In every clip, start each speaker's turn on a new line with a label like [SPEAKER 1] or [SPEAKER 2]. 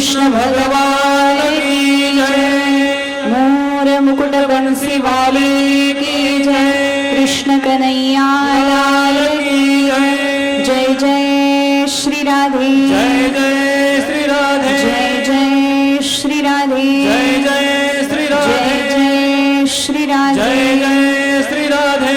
[SPEAKER 1] कृष्ण भगवान की जय।
[SPEAKER 2] मोर मुकुट बंसी वाले की जय। कृष्ण कन्हैया लाल
[SPEAKER 1] की जय।
[SPEAKER 2] जय जय श्री राधे।
[SPEAKER 1] जय जय श्री राधे।
[SPEAKER 2] जय जय श्री राधे।
[SPEAKER 1] जय जय श्री राधे।
[SPEAKER 2] जय जय श्री राधे।
[SPEAKER 1] जय जय श्री राधे।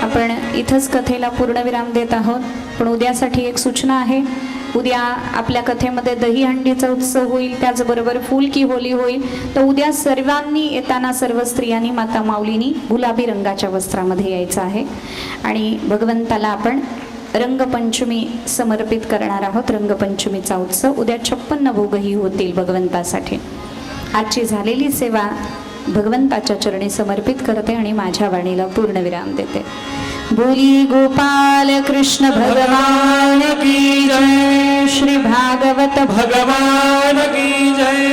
[SPEAKER 2] आपण इथंच कथेला पूर्णविराम देत आहोत, पण उद्यासाठी एक सूचना आहे. उद्या आपल्या कथेमध्ये दहीहंडीचा उत्सव होईल, त्याचबरोबर फूल की होली होईल. तर उद्या सर्वांनी येताना सर्व स्त्रियांनी माता माऊलींनी गुलाबी रंगाच्या वस्त्रामध्ये यायचं आहे आणि भगवंताला आपण रंगपंचमी समर्पित करणार आहोत. रंगपंचमीचा उत्सव उद्या 56 भोगही होतील भगवंतासाठी. आजची झालेली सेवा भगवंताच्या चरणी समर्पित करते आणि माझ्या वाणीला पूर्णविराम देते. बोली गोपाल कृष्ण भगवान की जय. श्री भागवत
[SPEAKER 1] भगवान की जय.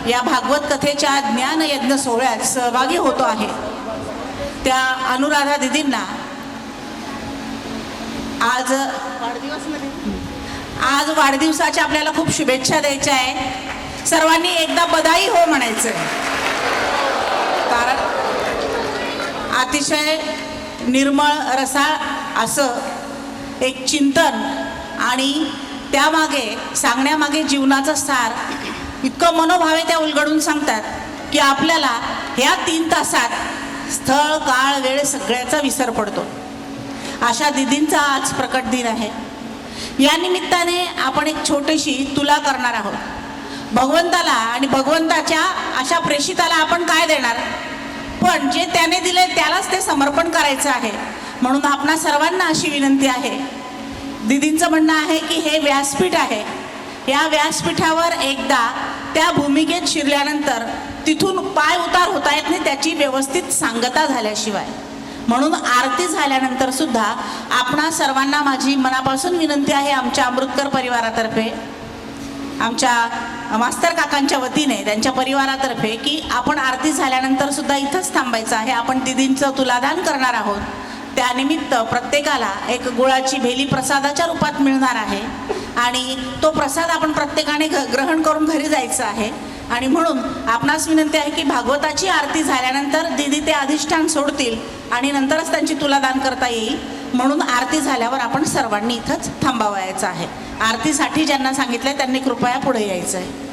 [SPEAKER 3] या भागवत कथेच्या ज्ञान यज्ञ सोहळ्यात सहभागी होतो आहे त्या अनुराधा दिदींना आज वाढदिवसाच्या आपल्याला खूप शुभेच्छा द्यायच्या आहे. सर्वांनी एकदा बधाई हो म्हणायचं. कारण अतिशय निर्मळ रसाळ असं एक चिंतन आणि त्यामागे सांगण्यामागे जीवनाचं सार इतकं मनोभावे त्या उलगडून सांगतात की आपल्याला ह्या 3 तासात स्थळ काळ वेळ सगळ्याचा विसर पडतो. अशा दिदींचा आज प्रकट दिन आहे. या निमित्ताने आपण एक छोटीशी तुला करणार आहोत. भगवंताला आणि भगवंताच्या अशा प्रेषिताला आपण काय देणार, पण जे त्याने दिले त्यालाच ते समर्पण करायचं आहे. म्हणून आपणा सर्वांना अशी विनंती आहे. दिदींचं म्हणणं आहे की हे व्यासपीठ आहे, या व्यासपीठावर एकदा त्या भूमिकेत शिरल्यानंतर तिथून पाय उतार होता येत नाही त्याची व्यवस्थित सांगता झाल्याशिवाय. म्हणून आरती झाल्यानंतर सुद्धा आपणा सर्वांना माझी मनापासून विनंती आहे, आमच्या अमृतकर परिवारातर्फे, आमच्या मास्तर काकांच्या वतीने, त्यांच्या परिवारातर्फे, की आपण आरती झाल्यानंतर सुद्धा इथंच थांबायचं आहे. आपण दिदींचं तुलादान करणार आहोत. त्यानिमित्त प्रत्येकाला एक गुळाची भेली प्रसादाच्या रूपात मिळणार आहे आणि तो प्रसाद आपण प्रत्येकाने ग्रहण करून घरी जायचं आहे. आणि म्हणून आपणास विनंती आहे की भागवताची आरती झाल्यानंतर दिदी ते अधिष्ठान सोडतील आणि नंतरच त्यांची तुलादान करता येईल. म्हणून आरती झाल्यावर आपण सर्वांनी इथंच थांबावायचं आहे. आरतीसाठी ज्यांना सांगितलंय त्यांनी कृपया पुढे यायचं आहे.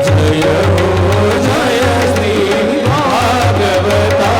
[SPEAKER 1] जय हो जय श्री भागवता.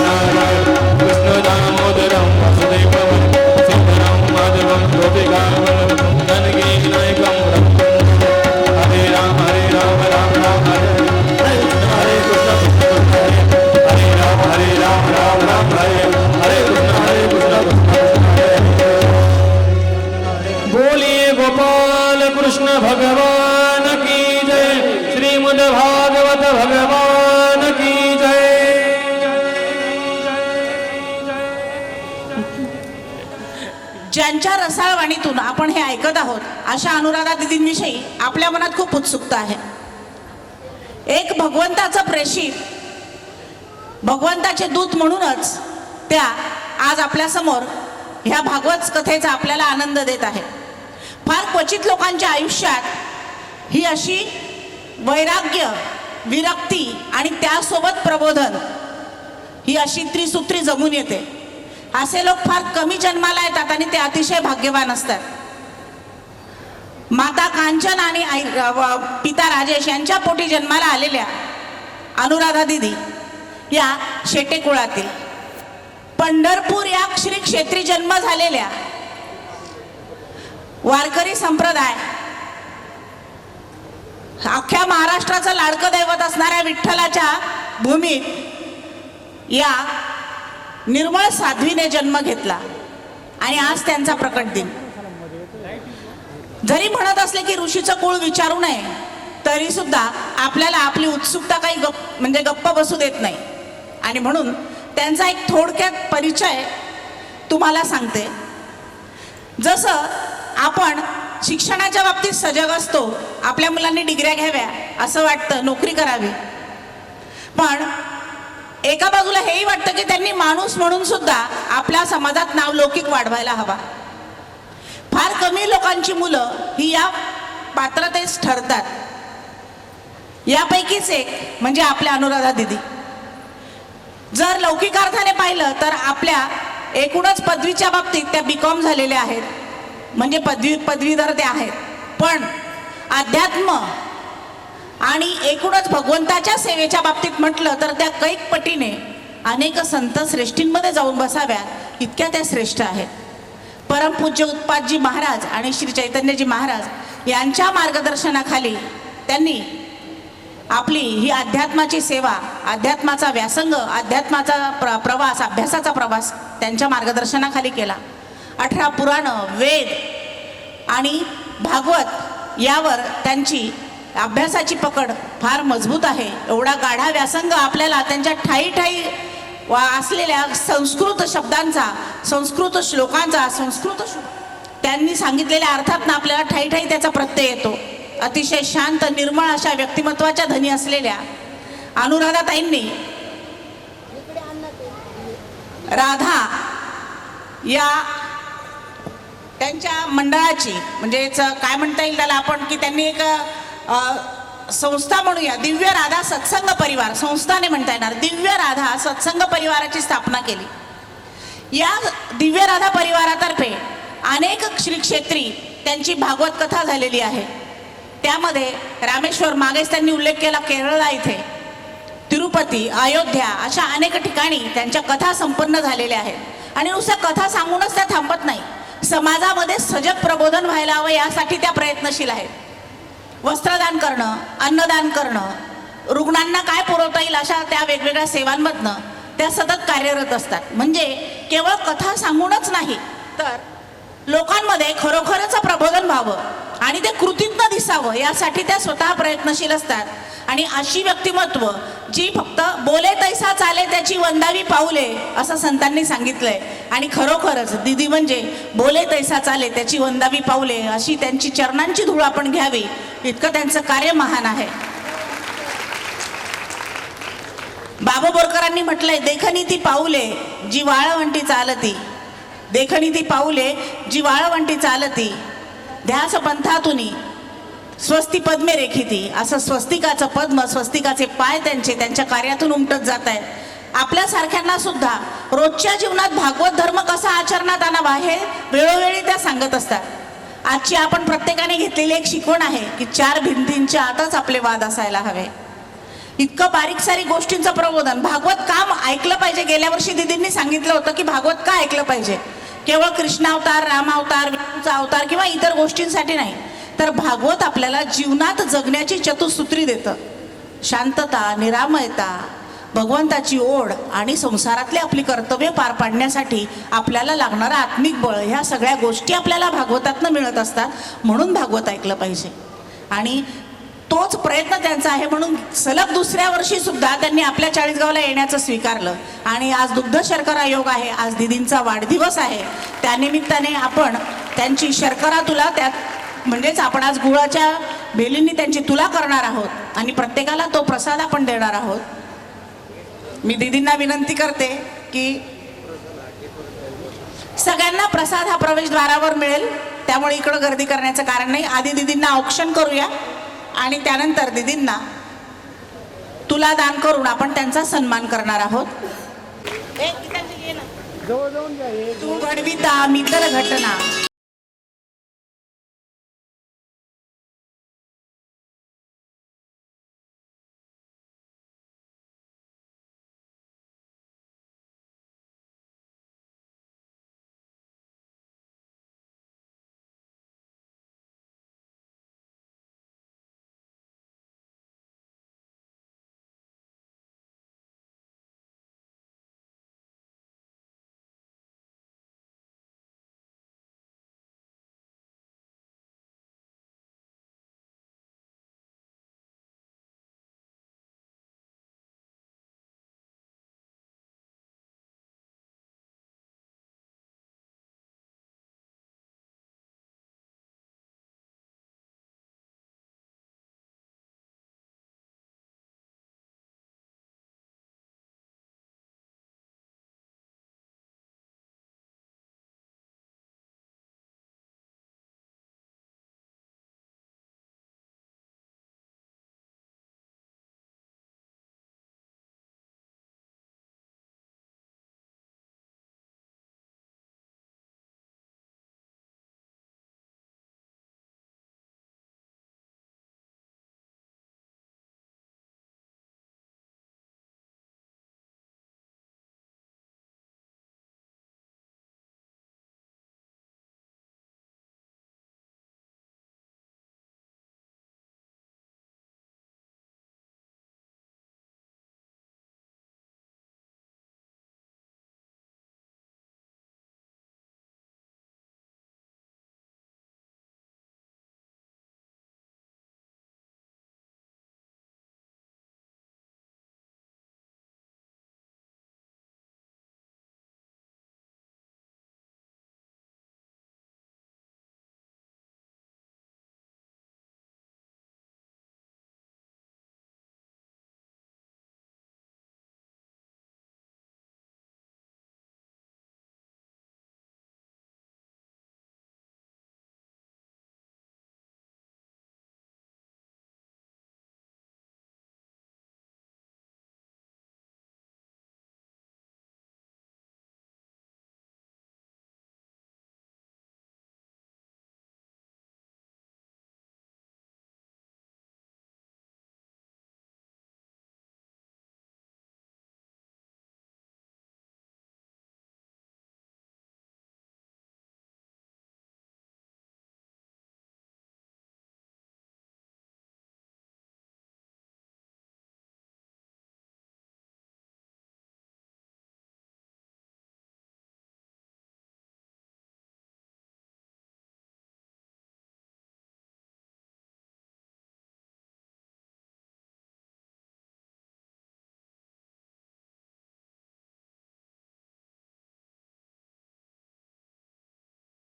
[SPEAKER 1] नारायण कृष्ण दामोदरं वासुदेवं सुन्दरं माधवं गोपिकावल्लभं जानकी नायकं हरे राम राम राम हरे हरे कृष्ण हरे राम राम राम हरे हरे कृष्ण बोलिए गोपाल कृष्ण भगवान की जय श्रीमद् भागवत भगवान की जय।
[SPEAKER 3] ज्यांच्या रसाळवाणीतून आपण हे ऐकत आहोत अशा अनुराधा दिदींविषयी आपल्या मनात खूप उत्सुकता आहे. एक भगवंताचं प्रेषित, भगवंताचे दूत म्हणूनच त्या आज आपल्या समोर ह्या भागवत कथेचा आपल्याला आनंद देत आहे. फार क्वचित लोकांच्या आयुष्यात ही अशी वैराग्य, विरक्ती आणि त्यासोबत प्रबोधन ही अशी त्रिसूत्री जमून येते. असे लोक फार कमी जन्माला येतात आणि ते अतिशय भाग्यवान असतात. माता कांचन आणि पिता राजेश यांच्या पोटी जन्माला आलेल्या अनुराधा दिदी या शेटे कुळातील, पंढरपूर या श्री क्षेत्री जन्म झालेल्या वारकरी संप्रदाय, अख्ख्या महाराष्ट्राचं लाडकं दैवत असणाऱ्या विठ्ठलाच्या भूमीत या निर्मळ साध्वीने जन्म घेतला आणि आज त्यांचा प्रकट दिन. जरी म्हणत असले की ऋषीचं कुळ विचारू नये, तरी सुद्धा आपल्याला आपली उत्सुकता काही गप्प बसू देत नाही. आणि म्हणून त्यांचा एक थोडक्यात परिचय तुम्हाला सांगते. जसं आपण शिक्षणाच्या बाबतीत सजग असतो, आपल्या मुलांनी डिग्र्या घ्याव्या असं वाटतं, नोकरी करावी, पण एका बाजूला हेही वाटतं की त्यांनी माणूस म्हणून सुद्धा आपल्या समाजात नावलौकिक वाढवायला हवा. फार कमी लोकांची मुलं ही या पात्रतेस ठरतात. यापैकीच एक म्हणजे आपल्या अनुराधा दिदी. जर लौकिकार्थाने पाहिलं तर आपल्या एकूणच पदवीच्या बाबतीत त्या BCom झालेल्या आहेत, म्हणजे पदवीधर त्या आहेत. पण अध्यात्म आणि एकूणच भगवंताच्या सेवेच्या बाबतीत म्हटलं तर त्या कैक पटीने अनेक संत श्रेष्ठींमध्ये जाऊन बसाव्या इतक्या त्या श्रेष्ठ आहेत. परमपूज्य उत्पादजी महाराज आणि श्री चैतन्यजी महाराज यांच्या मार्गदर्शनाखाली त्यांनी आपली ही अध्यात्माची सेवा, अध्यात्माचा व्यासंग, अध्यात्माचा प्रवास, अभ्यासाचा प्रवास त्यांच्या मार्गदर्शनाखाली केला. 18 पुराणं, वेद आणि भागवत यावर त्यांची अभ्यासाची पकड फार मजबूत आहे. एवढा गाढा व्यासंग आपल्याला त्यांच्या ठायी ठायी असलेल्या संस्कृत शब्दांचा, संस्कृत श्लोकांचा, त्यांनी सांगितलेल्या अर्थातनं आपल्याला ठायी ठायी त्याचा प्रत्यय येतो. अतिशय शांत, निर्मळ अशा व्यक्तिमत्वाच्या धनी असलेल्या अनुराधाताईंनी राधा या त्यांच्या मंडळाची, म्हणजे काय म्हणता येईल त्याला आपण, की त्यांनी एक संस्था म्हणूया, दिव्य राधा सत्संग परिवार, संस्थाने म्हणता येणार, दिव्य राधा सत्संग परिवाराची स्थापना केली. या दिव्य राधा परिवारातर्फे अनेक श्री क्षेत्री त्यांची भागवत कथा झालेली आहे. त्यामध्ये रामेश्वर, मागेच त्यांनी उल्लेख केला, केरळला इथे, तिरुपती, अयोध्या अशा अनेक ठिकाणी त्यांच्या कथा संपन्न झालेल्या आहेत. आणि नुसत्या कथा सांगूनच त्या थांबत नाही, समाजामध्ये सजग प्रबोधन व्हायला हवं यासाठी त्या प्रयत्नशील आहेत. वस्त्रदान करणं, अन्नदान करणं, रुग्णांना काय पुरवता येईल अशा त्या वेगवेगळ्या सेवांमधनं त्या सतत कार्यरत असतात. म्हणजे केवळ कथा सांगूनच नाही तर लोकांमध्ये खरोखरच प्रबोधन व्हावं आणि ते कृतीतनं दिसावं यासाठी त्या स्वतः प्रयत्नशील असतात. आणि अशी व्यक्तिमत्व जी फक्त बोले तैसा चाले त्याची वंदावी पाऊले असं संतांनी सांगितलंय. आणि खरोखरच दिदी म्हणजे बोले तैसा चाले त्याची वंदावी पाऊले अशी त्यांची चरणांची धूळ आपण घ्यावी, इतकं त्यांचं कार्य महान आहे. बाबा बोरकरांनी म्हटलंय, देखणी ती पाऊले जी वाळवंटी चालती, देखणी ती पाऊले जी वाळवंटी चालती, ध्यास पंथातुनी स्वस्ती पद्मे रेखिती. असं स्वस्तिकाचं पद्म, स्वस्तिकाचे पाय त्यांच्या कार्यातून उमटत जात आहेत. आपल्यासारख्यांना सुद्धा रोजच्या जीवनात भागवत धर्म कसा आचरणात आणावा हे वेळोवेळी त्या सांगत असतात. आजची आपण प्रत्येकाने घेतलेली एक शिकवण आहे की 4 भिंतींच्या आतच आपले वाद असायला हवे. इतकं बारीक सारीक गोष्टींचं प्रबोधन. भागवत का ऐकलं पाहिजे? गेल्या वर्षी दिदींनी सांगितलं होतं की भागवत का ऐकलं पाहिजे. केवळ कृष्ण अवतार, राम अवतार, विष्णूचा अवतार किंवा इतर गोष्टींसाठी नाही, तर भागवत आपल्याला जीवनात जगण्याची चतुसूत्री देतं. शांतता, निरामयता, भगवंताची ओढ आणि संसारातली आपली कर्तव्य पार पाडण्यासाठी आपल्याला लागणारं आत्मिक बळ, ह्या सगळ्या गोष्टी आपल्याला भागवतातनं मिळत असतात. म्हणून भागवत ऐकलं पाहिजे. आणि तोच प्रयत्न त्यांचा आहे. म्हणून सलग दुसऱ्या वर्षी सुद्धा त्यांनी आपल्या चाळीसगावला येण्याचं स्वीकारलं. आणि आज दुग्ध शर्करा योग आहे, आज दिदींचा वाढदिवस आहे. त्यानिमित्ताने आपण त्यांची शर्करा तुला, त्यात म्हणजेच आपण आज गुळाच्या भेलींनी त्यांची तुला करणार आहोत आणि प्रत्येकाला तो प्रसाद आपण देणार आहोत. मी दिदींना विनंती करते की सगळ्यांना प्रसाद हा प्रवेशद्वारावर मिळेल, त्यामुळे इकडं गर्दी करण्याचं कारण नाही. आधी दिदींना औक्षण करूया आणि त्यानंतर दिदींना तुला दान करून आपण त्यांचा सन्मान करणार आहोत. तू घडविता मी तर घटना.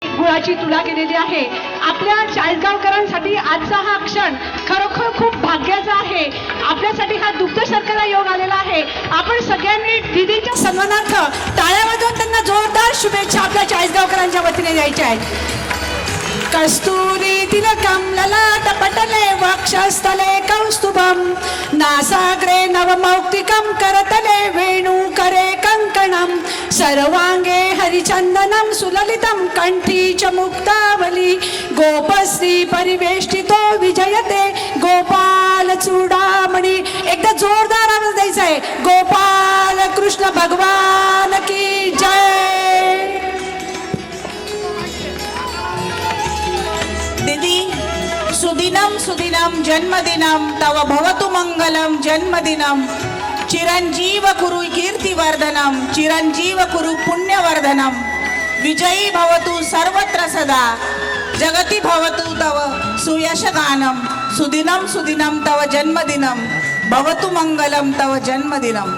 [SPEAKER 4] गुळाची तुला केलेली आहे. आपल्या चाळीसगावकरांसाठी आजचा हा क्षण खरोखर खूप भाग्याचा आहे. आपल्यासाठी हा दुग्ध शर्करा योग आलेला आहे. आपण सगळ्यांनी दीदीच्या सन्मानार्थ टाळ्या वाजवून त्यांना जोरदार शुभेच्छा आपल्या चाळीसगावकरांच्या वतीने द्यायच्या आहेत. कस्तुरी तिलकम ललाट पटले वक्षस्थले कौस्तुभम नासाग्रे नवमौक्तिकम करतले वेणुकरे कंकणम सर्वांगे हरिचंदनम सुललितम कंठी च मुक्तावली गोपश्री परिवेष्टितो विजयते गोपाल चूडामणि चिंतामणी. एकदा जोरदार आवाज द्यायचा आहे. गोपाल कृष्ण भगवान की जय.
[SPEAKER 3] दीदी, सुदिनम सुदिनम जन्मदिनम तव भवतु मंगलम जन्मदिनम. चिरंजीव कुरु कीर्तिवर्धनम, चिरंजीव कुरु पुण्यवर्धनम. विजयी भवतु सर्वत्र सदा, जगती भवतु तव सुयशगानम. सुदिनम सुदिनम तव जन्मदिनम, भवतु मंगलम तव जन्मदिनम.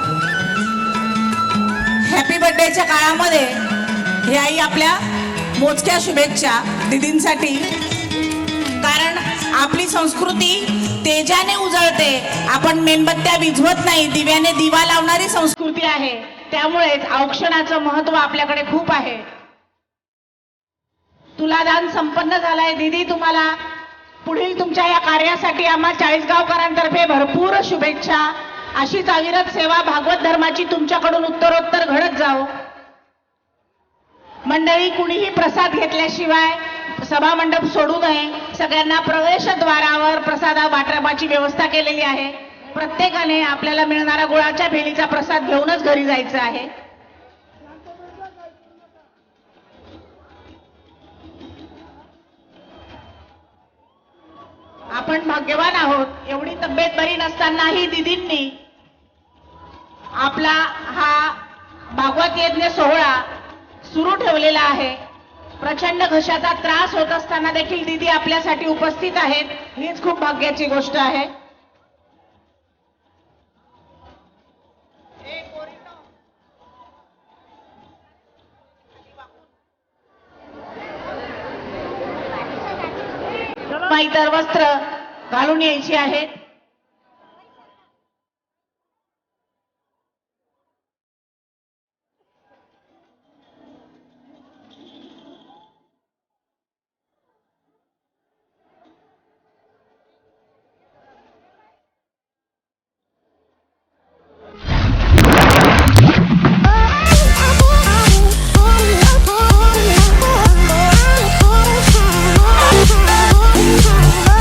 [SPEAKER 3] हॅपी बर्थडेच्या काळामध्ये ह्याही आपल्या मोजक्या शुभेच्छा दीदींसाठी. कारण आपली संस्कृती तेजाने उजळते, आपण मेणबत्त्या विझवत नाही, दिव्याने दिवा लावणारी संस्कृती आहे. त्यामुळेच औक्षणाचं महत्व आपल्याकडे खूप आहे. तुलादान संपन्न झालाय दीदी. तुम्हाला पुढील तुमच्या या कार्यासाठी आम्हा चाळीसगावकरांतर्फे भरपूर शुभेच्छा. अशीच अविरत सेवा भागवत धर्माची तुमच्याकडून उत्तरोत्तर घडत जाओ. मंडळी, कुणीही प्रसाद घेतल्याशिवाय सभा मंडप सोडू नये. सगळ्यांना प्रवेशद्वारावर प्रसाद वाटपाची व्यवस्था केलेली आहे. प्रत्येकाने आपल्याला मिळणारा गुळाच्या भेलीचा प्रसाद घेऊनच घरी जायचं आहे. आपण भाग्यवान आहोत. एवढी तब्येत बरी नसतानाही दीदींनी आपला हा भागवत यज्ञ सोहळा सुरू ठेवलेला आहे. प्रचंड घशाचा त्रास होत असताना देखील दीदी आपल्यासाठी उपस्थित आहेत. हीच खूप भाग्याची गोष्ट आहे. इतर वस्त्र घालून यायची आहेत.